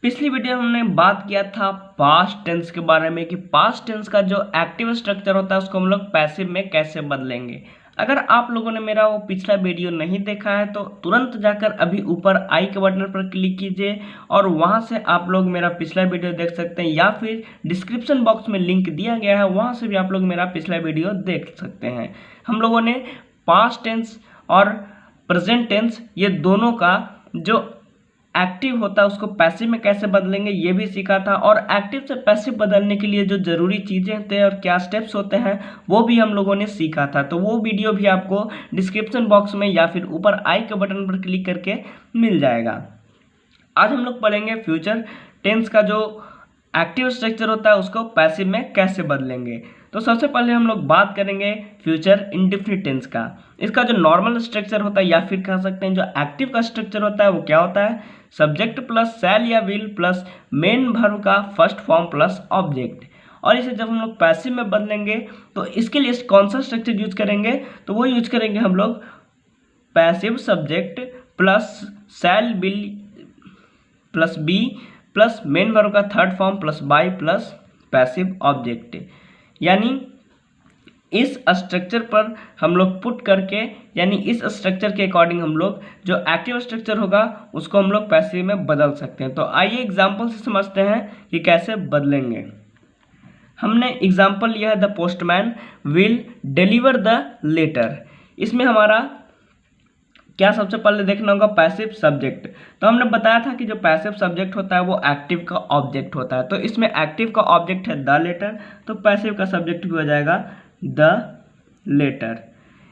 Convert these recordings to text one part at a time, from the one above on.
पिछली वीडियो में हमने बात किया था पास्ट टेंस के बारे में कि पास्ट टेंस का जो एक्टिव स्ट्रक्चर होता है उसको हम लोग पैसिव में कैसे बदलेंगे। अगर आप लोगों ने मेरा वो पिछला वीडियो नहीं देखा है तो तुरंत जाकर अभी ऊपर आई के बटन पर क्लिक कीजिए और वहां से आप लोग मेरा पिछला वीडियो देख सकते हैं, या फिर डिस्क्रिप्शन बॉक्स में लिंक दिया गया है, वहां से भी आप लोग मेरा पिछला वीडियो देख सकते हैं। हम लोगों ने पास्ट टेंस और प्रेजेंट टेंस ये दोनों का जो एक्टिव होता है उसको पैसिव में कैसे बदलेंगे ये भी सीखा था, और एक्टिव से पैसिव बदलने के लिए जो ज़रूरी चीज़ें होते हैं और क्या स्टेप्स होते हैं वो भी हम लोगों ने सीखा था। तो वो वीडियो भी आपको डिस्क्रिप्शन बॉक्स में या फिर ऊपर आई के बटन पर क्लिक करके मिल जाएगा। आज हम लोग पढ़ेंगे फ्यूचर टेंस का जो एक्टिव स्ट्रक्चर होता है उसको पैसिव में कैसे बदलेंगे। तो सबसे पहले हम लोग बात करेंगे फ्यूचर इंडेफिनिट टेंस का। इसका जो नॉर्मल स्ट्रक्चर होता है या फिर कह सकते हैं जो एक्टिव का स्ट्रक्चर होता है वो क्या होता है, सब्जेक्ट प्लस शैल या विल प्लस मेन वर्ब का फर्स्ट फॉर्म प्लस ऑब्जेक्ट। और इसे जब हम लोग पैसिव में बदलेंगे तो इसके लिए कौन सा स्ट्रक्चर यूज करेंगे, तो वो यूज करेंगे हम लोग passive subject plus shall will plus be plus main verb का third form plus by plus passive object. यानी इस स्ट्रक्चर पर हम लोग पुट करके, यानी इस स्ट्रक्चर के अकॉर्डिंग हम लोग जो एक्टिव स्ट्रक्चर होगा उसको हम लोग पैसिव में बदल सकते हैं। तो आइए एग्जांपल से समझते हैं कि कैसे बदलेंगे। हमने एग्जांपल लिया है the postman will deliver the letter. इसमें हमारा क्या सबसे पहले देखना होगा पैसिव सब्जेक्ट। तो हमने बताया था कि जो पैसिव सब्जेक्ट होता है वो एक्टिव का ऑब्जेक्ट होता है। तो इसमें एक्टिव का ऑब्जेक्ट है द लेटर, तो पैसिव का सब्जेक्ट भी हो जाएगा द लेटर।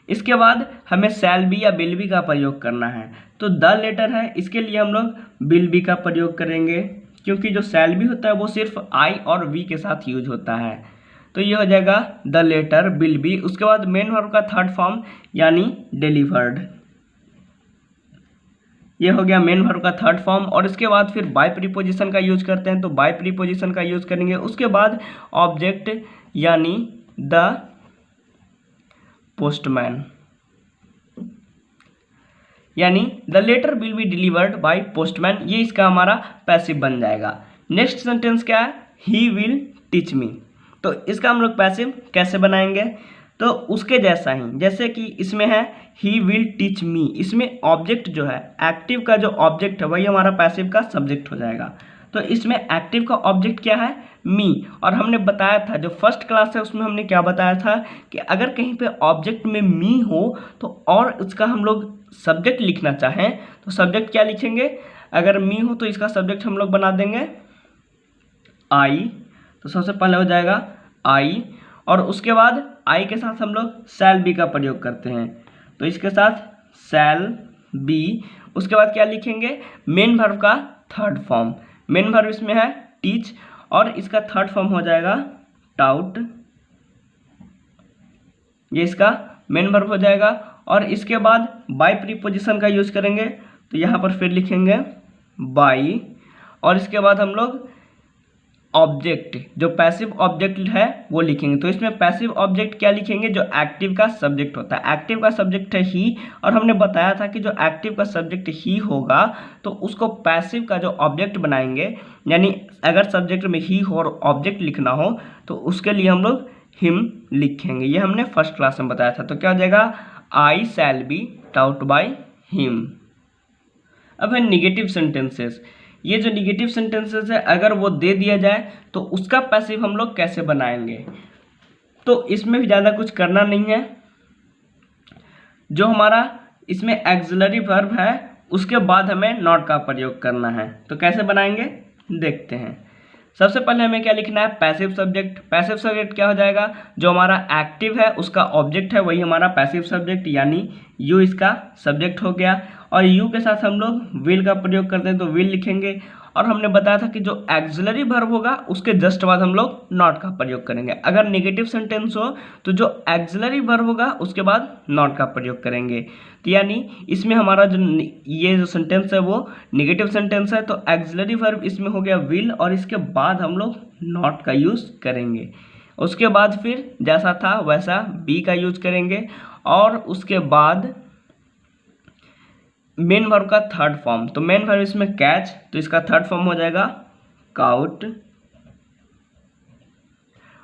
इसके बाद हमें शैल बी या विल बी का प्रयोग करना है। तो द लेटर है, इसके लिए हम लोग विल बी का प्रयोग करेंगे, क्योंकि जो शैल बी होता है वो सिर्फ आई और वी के साथ यूज होता है। तो ये हो जाएगा द लेटर विल बी। उसके बाद मेन वर्ब का थर्ड फॉर्म यानी डिलीवर्ड, ये हो गया मेन वर्ब का थर्ड फॉर्म। और इसके बाद फिर बाय प्रीपोजिशन का यूज करते हैं, तो बाय प्रीपोजिशन का यूज करेंगे। उसके बाद ऑब्जेक्ट यानी द पोस्टमैन, यानी the letter will be delivered by postman, ये इसका हमारा पैसिव बन जाएगा। नेक्स्ट सेंटेंस क्या है, ही विल टीच मी। तो इसका हम लोग पैसिव कैसे बनाएंगे, तो उसके जैसा ही, जैसे कि इसमें है ही विल टीच मी, इसमें ऑब्जेक्ट जो है एक्टिव का जो ऑब्जेक्ट है वही हमारा पैसिव का सब्जेक्ट हो जाएगा। तो इसमें एक्टिव का ऑब्जेक्ट क्या है, मी। और हमने बताया था जो फर्स्ट क्लास है उसमें हमने क्या बताया था कि अगर कहीं पे ऑब्जेक्ट में मी हो तो और उसका हम लोग सब्जेक्ट लिखना चाहें तो सब्जेक्ट क्या लिखेंगे, अगर मी हो तो इसका सब्जेक्ट हम लोग बना देंगे आई। तो सबसे पहले हो जाएगा आई, और उसके बाद आई के साथ हम लोग शैल बी का प्रयोग करते हैं, तो इसके साथ शैल बी। उसके बाद क्या लिखेंगे, मेन वर्ब का थर्ड फॉर्म। मेन वर्ब इसमें है टीच और इसका थर्ड फॉर्म हो जाएगा टाउट, ये इसका मेन वर्ब हो जाएगा। और इसके बाद बाय प्रीपोजिशन का यूज करेंगे, तो यहाँ पर फिर लिखेंगे बाई। और इसके बाद हम लोग ऑब्जेक्ट जो पैसिव ऑब्जेक्ट है वो लिखेंगे। तो इसमें पैसिव ऑब्जेक्ट क्या लिखेंगे, जो एक्टिव का सब्जेक्ट होता है। एक्टिव का सब्जेक्ट है ही, और हमने बताया था कि जो एक्टिव का सब्जेक्ट ही होगा तो उसको पैसिव का जो ऑब्जेक्ट बनाएंगे, यानी अगर सब्जेक्ट में ही हो और ऑब्जेक्ट लिखना हो तो उसके लिए हम लोग हिम लिखेंगे। ये हमने फर्स्ट क्लास में बताया था। तो क्या हो जाएगा, I shall be taught by him. अब है निगेटिव सेंटेंसेस। ये जो निगेटिव सेंटेंसेस है अगर वो दे दिया जाए तो उसका पैसिव हम लोग कैसे बनाएंगे, तो इसमें भी ज़्यादा कुछ करना नहीं है। जो हमारा इसमें एक्सिलरी वर्ब है उसके बाद हमें नॉट का प्रयोग करना है। तो कैसे बनाएंगे देखते हैं। सबसे पहले हमें क्या लिखना है, पैसिव सब्जेक्ट। पैसिव सब्जेक्ट क्या हो जाएगा, जो हमारा एक्टिव है उसका ऑब्जेक्ट है वही हमारा पैसिव सब्जेक्ट, यानी यू इसका सब्जेक्ट हो गया। और यू के साथ हम लोग विल का प्रयोग करते हैं तो विल लिखेंगे। और हमने बताया था कि जो एक्सिलरी वर्ब होगा उसके जस्ट बाद हम लोग नॉट का प्रयोग करेंगे। अगर नेगेटिव सेंटेंस हो तो जो एक्सिलरी वर्ब होगा उसके बाद नॉट का प्रयोग करेंगे। तो यानी इसमें हमारा जो ये जो सेंटेंस है वो नेगेटिव सेंटेंस है, तो एक्सिलरी वर्ब इसमें हो गया विल और इसके बाद हम लोग नॉट का यूज़ करेंगे। उसके बाद फिर जैसा था वैसा बी का यूज करेंगे। और उसके बाद मेन वर्ब का थर्ड फॉर्म, तो मेन वर्ब इसमें कैच, तो इसका थर्ड फॉर्म हो जाएगा काउट।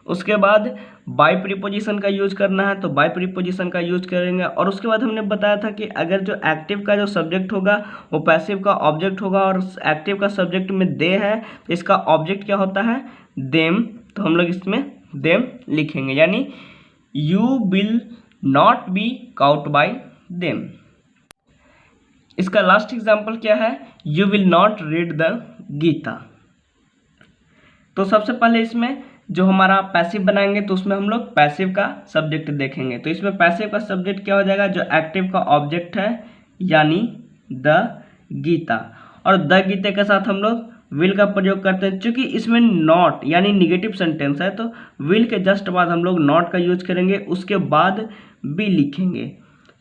उसके बाद बाय प्रीपोजिशन का यूज करना है, तो बाय प्रीपोजिशन का यूज करेंगे। और उसके बाद हमने बताया था कि अगर जो एक्टिव का जो सब्जेक्ट होगा वो पैसिव का ऑब्जेक्ट होगा, और एक्टिव का सब्जेक्ट में दे है तो इसका ऑब्जेक्ट क्या होता है, देम, तो हम लोग इसमें देम लिखेंगे, यानी you will not be caught by them. इसका लास्ट एग्जाम्पल क्या है, you will not read the Geeta. तो सबसे पहले इसमें जो हमारा पैसिव बनाएंगे तो उसमें हम लोग पैसिव का सब्जेक्ट देखेंगे। तो इसमें पैसिव का सब्जेक्ट क्या हो जाएगा, जो एक्टिव का ऑब्जेक्ट है, यानी द गीता। और द गीता के साथ हम लोग विल का प्रयोग करते हैं। चूंकि इसमें नॉट यानी निगेटिव सेंटेंस है तो विल के जस्ट बाद हम लोग नॉट का यूज करेंगे, उसके बाद बी लिखेंगे।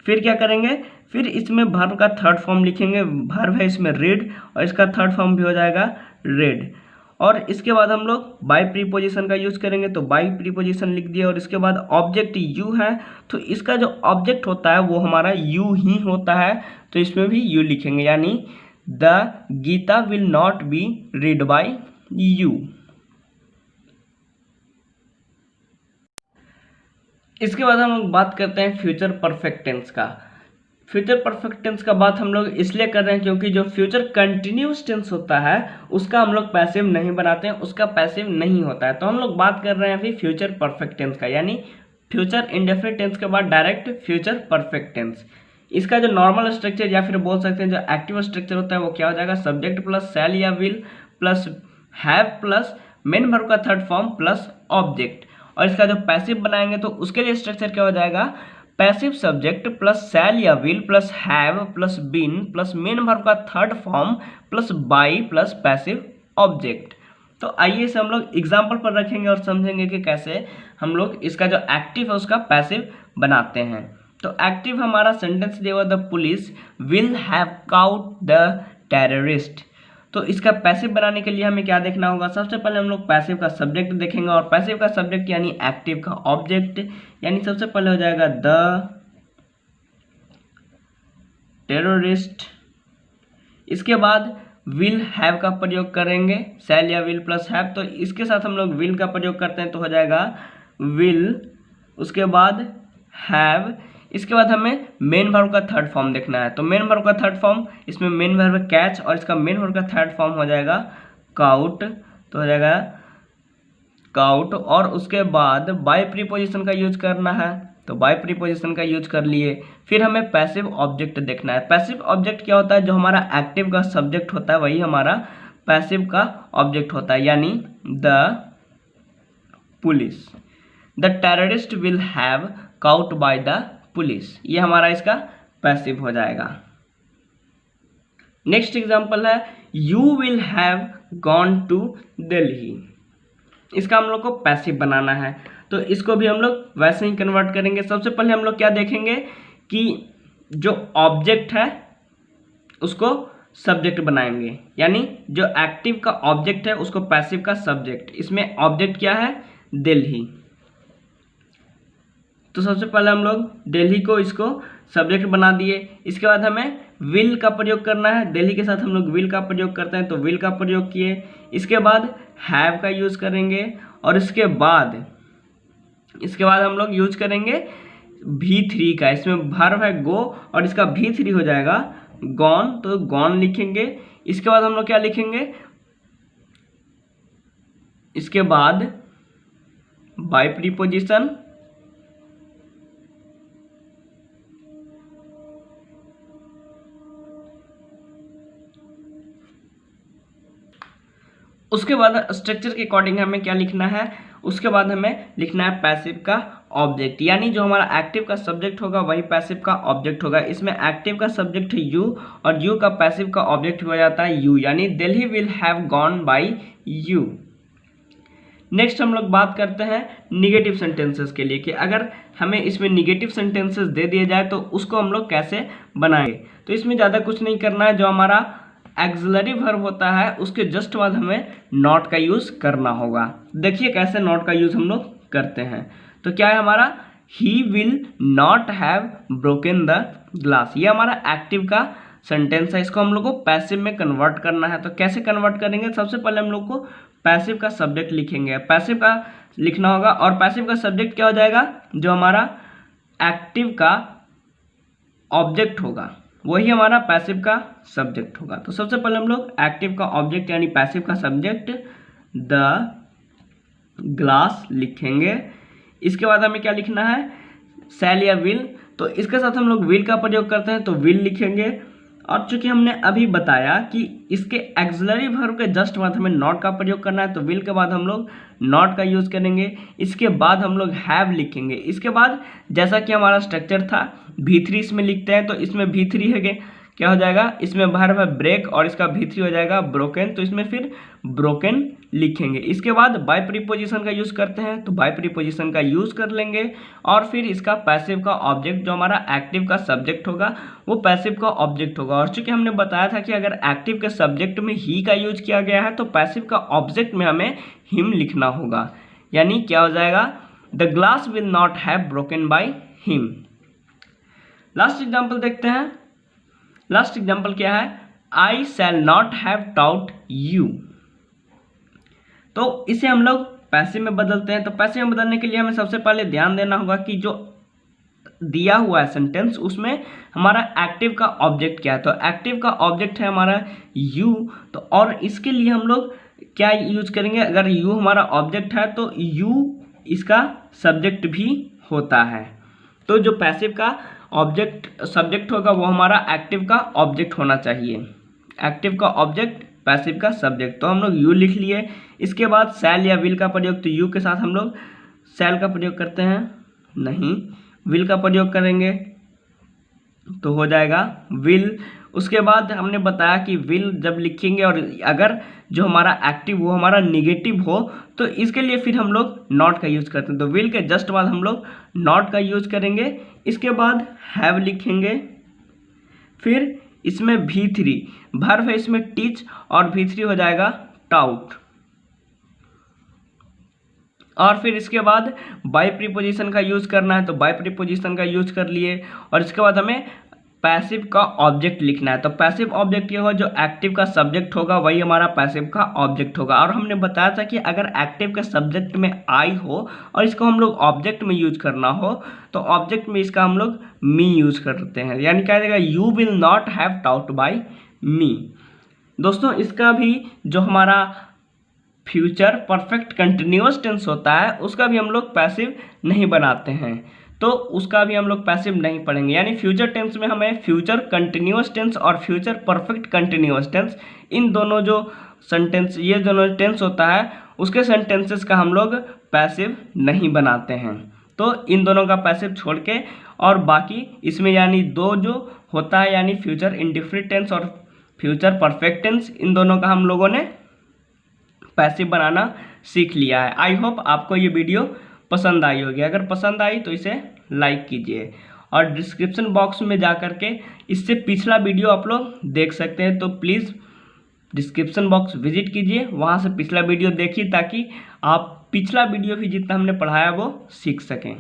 फिर क्या करेंगे, फिर इसमें वर्ब का थर्ड फॉर्म लिखेंगे। वर्ब है इसमें रीड, और इसका थर्ड फॉर्म भी हो जाएगा रेड। और इसके बाद हम लोग बाय प्रीपोजिशन का यूज करेंगे, तो बाय प्रीपोजिशन लिख दिया। और इसके बाद ऑब्जेक्ट यू है, तो इसका जो ऑब्जेक्ट होता है वो हमारा यू ही होता है, तो इसमें भी यू लिखेंगे, यानी the Geeta will not be read by you. इसके बाद हम लोग बात करते हैं फ्यूचर परफेक्ट टेंस का। फ्यूचर परफेक्ट टेंस का बात हम लोग इसलिए कर रहे हैं क्योंकि जो फ्यूचर कंटिन्यूस टेंस होता है उसका हम लोग पैसिव नहीं बनाते हैं, उसका पैसिव नहीं होता है। तो हम लोग बात कर रहे हैं अभी फ्यूचर परफेक्ट टेंस का, यानी फ्यूचर इंडेफिनिट टेंस के बाद डायरेक्ट फ्यूचर परफेक्ट टेंस। इसका जो नॉर्मल स्ट्रक्चर या फिर बोल सकते हैं जो एक्टिव स्ट्रक्चर होता है वो क्या हो जाएगा, सब्जेक्ट प्लस शैल या will plus have plus main verb का थर्ड फॉर्म प्लस ऑब्जेक्ट। और इसका जो पैसिव बनाएंगे तो उसके लिए स्ट्रक्चर क्या हो जाएगा, पैसिव सब्जेक्ट प्लस शैल या will plus have plus been plus main verb का third form plus by plus passive object. तो आइए इसे हम लोग एग्जाम्पल पर रखेंगे और समझेंगे कि कैसे हम लोग इसका जो एक्टिव है उसका पैसिव बनाते हैं। तो एक्टिव हमारा सेंटेंस दिया, the police will have cout the terrorist. तो इसका पैसिव बनाने के लिए हमें क्या देखना होगा, सबसे पहले हम लोग पैसिव का सब्जेक्ट देखेंगे, और पैसिव का सब्जेक्ट यानी एक्टिव का ऑब्जेक्ट, यानी सबसे पहले हो जाएगा द टेररिस्ट। इसके बाद विल हैव का प्रयोग करेंगे, शैल या विल प्लस हैव, तो इसके साथ हम लोग विल का प्रयोग करते हैं तो हो जाएगा विल। उसके बाद हैव, इसके बाद हमें मेन वर्ब का थर्ड फॉर्म देखना है, तो मेन वर्ब का थर्ड फॉर्म, इसमें मेन वर्ब कैच और इसका मेन वर्ब का थर्ड फॉर्म हो जाएगा काउट, तो हो जाएगा काउट। और उसके बाद बाय प्रीपोजिशन का यूज करना है, तो बाय प्रीपोजिशन का यूज कर लिए। फिर हमें पैसिव ऑब्जेक्ट देखना है। पैसिव ऑब्जेक्ट क्या होता है, जो हमारा एक्टिव का सब्जेक्ट होता है वही हमारा पैसिव का ऑब्जेक्ट होता है, यानी the police, the terrorist will have caught by the police, ये हमारा इसका पैसिव हो जाएगा। नेक्स्ट एग्जांपल है you will have gone to Delhi. इसका हम लोग को पैसिव बनाना है, तो इसको भी हम लोग वैसे ही कन्वर्ट करेंगे। सबसे पहले हम लोग क्या देखेंगे कि जो ऑब्जेक्ट है उसको सब्जेक्ट बनाएंगे, यानी जो एक्टिव का ऑब्जेक्ट है उसको पैसिव का सब्जेक्ट। इसमें ऑब्जेक्ट क्या है, दिल्ली, तो सबसे पहले हम लोग दिल्ली को इसको सब्जेक्ट बना दिए। इसके बाद हमें विल का प्रयोग करना है, दिल्ली के साथ हम लोग विल का प्रयोग करते हैं तो विल का प्रयोग किए। इसके बाद हैव का यूज करेंगे, और इसके बाद हम लोग यूज करेंगे V3 का। इसमें वर्ब है गो और इसका V3 हो जाएगा गॉन, तो गॉन लिखेंगे। इसके बाद हम लोग क्या लिखेंगे, इसके बाद बाय प्रीपोजिशन, उसके बाद स्ट्रक्चर के अकॉर्डिंग हमें क्या लिखना है, उसके बाद हमें लिखना है पैसिव का ऑब्जेक्ट, यानी जो हमारा एक्टिव का सब्जेक्ट होगा वही पैसिव का ऑब्जेक्ट होगा। इसमें एक्टिव का सब्जेक्ट है यू और यू का पैसिव का ऑब्जेक्ट हो जाता है यू, यानी Delhi will have gone by you. Next हम लोग बात करते हैं निगेटिव सेंटेंसेस के लिए कि अगर हमें इसमें निगेटिव सेंटेंसेस दे दिए जाए तो उसको हम लोग कैसे बनाएंगे। तो इसमें ज़्यादा कुछ नहीं करना है, जो हमारा एक्सिलरी वर्ब होता है उसके जस्ट बाद हमें नॉट का यूज करना होगा। देखिए कैसे नॉट का यूज हम लोग करते हैं। तो क्या है हमारा, he will not have broken the glass, ये हमारा एक्टिव का सेंटेंस है, इसको हम लोग को पैसिव में कन्वर्ट करना है। तो कैसे कन्वर्ट करेंगे, सबसे पहले हम लोग को पैसिव का सब्जेक्ट लिखेंगे, पैसिव का लिखना होगा और पैसिव का सब्जेक्ट क्या हो जाएगा, जो हमारा एक्टिव का ऑब्जेक्ट होगा वही हमारा पैसिव का सब्जेक्ट होगा। तो सबसे पहले हम लोग एक्टिव का ऑब्जेक्ट यानी पैसिव का सब्जेक्ट द ग्लास लिखेंगे। इसके बाद हमें क्या लिखना है, शैल या विल, तो इसके साथ हम लोग विल का प्रयोग करते हैं तो विल लिखेंगे। और चूंकि हमने अभी बताया कि इसके एक्सिलरी वर्ब के जस्ट बाद हमें नॉट का प्रयोग करना है, तो विल के बाद हम लोग नॉट का यूज़ करेंगे। इसके बाद हम लोग हैव लिखेंगे। इसके बाद जैसा कि हमारा स्ट्रक्चर था V3 इसमें लिखते हैं, तो इसमें V3 है क्या हो जाएगा, इसमें वर्ब है ब्रेक और इसका V3 हो जाएगा ब्रोकन, तो इसमें फिर ब्रोकन लिखेंगे। इसके बाद बाय प्रीपोजिशन का यूज़ करते हैं, तो बाय प्रीपोजिशन का यूज़ कर लेंगे और फिर इसका पैसिव का ऑब्जेक्ट जो हमारा एक्टिव का सब्जेक्ट होगा वो पैसिव का ऑब्जेक्ट होगा। और चूंकि हमने बताया था कि अगर एक्टिव के सब्जेक्ट में ही का यूज किया गया है तो पैसिव का ऑब्जेक्ट में हमें हिम लिखना होगा, यानी क्या हो जाएगा, the glass will not have broken by him. Last example देखते हैं। लास्ट एग्जाम्पल क्या है, I shall not have taught you. तो इसे हम लोग पैसिव में बदलते हैं। तो पैसिव में बदलने के लिए हमें सबसे पहले ध्यान देना होगा कि जो दिया हुआ है सेंटेंस उसमें हमारा एक्टिव का ऑब्जेक्ट क्या है। तो एक्टिव का ऑब्जेक्ट है हमारा यू, तो और इसके लिए हम लोग क्या यूज करेंगे, अगर यू हमारा ऑब्जेक्ट है तो यू इसका सब्जेक्ट भी होता है। तो जो पैसिव का ऑब्जेक्ट सब्जेक्ट होगा वो हमारा एक्टिव का ऑब्जेक्ट होना चाहिए, एक्टिव का ऑब्जेक्ट पैसिव का सब्जेक्ट। तो हम लोग यू लिख लिए। इसके बाद शैल या विल का प्रयोग, तो यू के साथ हम लोग शैल का प्रयोग करते हैं नहीं, विल का प्रयोग करेंगे तो हो जाएगा विल। उसके बाद हमने बताया कि विल जब लिखेंगे और अगर जो हमारा एक्टिव वो हमारा निगेटिव हो तो इसके लिए फिर हम लोग नॉट का यूज़ करते हैं, तो विल के जस्ट बाद हम लोग नॉट का यूज़ करेंगे। इसके बाद हैव लिखेंगे, फिर इसमें V3 वर्ब है, इसमें टीच और V3 हो जाएगा टाउट। और फिर इसके बाद बाय प्रीपोजिशन का यूज़ करना है, तो बाय प्रीपोजिशन का यूज़ कर लिए। और इसके बाद हमें पैसिव का ऑब्जेक्ट लिखना है, तो पैसिव ऑब्जेक्ट ये होगा जो एक्टिव का सब्जेक्ट होगा वही हमारा पैसिव का ऑब्जेक्ट होगा। और हमने बताया था कि अगर एक्टिव के सब्जेक्ट में आई हो और इसको हम लोग ऑब्जेक्ट में यूज करना हो तो ऑब्जेक्ट में इसका हम लोग मी यूज करते हैं, यानी क्या जाएगा, you will not have taught by me. दोस्तों इसका भी जो हमारा फ्यूचर परफेक्ट कंटिन्यूअस टेंस होता है उसका भी हम लोग पैसिव नहीं बनाते हैं, तो उसका भी हम लोग पैसिव नहीं पढ़ेंगे। यानी फ्यूचर टेंस में हमें फ्यूचर कंटिन्यूअस टेंस और फ्यूचर परफेक्ट कंटिन्यूअस टेंस, इन दोनों जो सेंटेंस ये दोनों टेंस होता है उसके सेंटेंसेस का हम लोग पैसिव नहीं बनाते हैं। तो इन दोनों का पैसिव छोड़ के और बाकी इसमें यानी दो जो होता है यानी फ्यूचर इंडिफिनिट टेंस और फ्यूचर परफेक्ट टेंस, इन दोनों का हम लोगों ने पैसिव बनाना सीख लिया है। आई होप आपको ये वीडियो पसंद आई होगी। अगर पसंद आई तो इसे लाइक कीजिए और डिस्क्रिप्शन बॉक्स में जा कर के इससे पिछला वीडियो आप लोग देख सकते हैं, तो प्लीज़ डिस्क्रिप्शन बॉक्स विजिट कीजिए, वहाँ से पिछला वीडियो देखिए ताकि आप पिछला वीडियो भी जितना हमने पढ़ाया वो सीख सकें।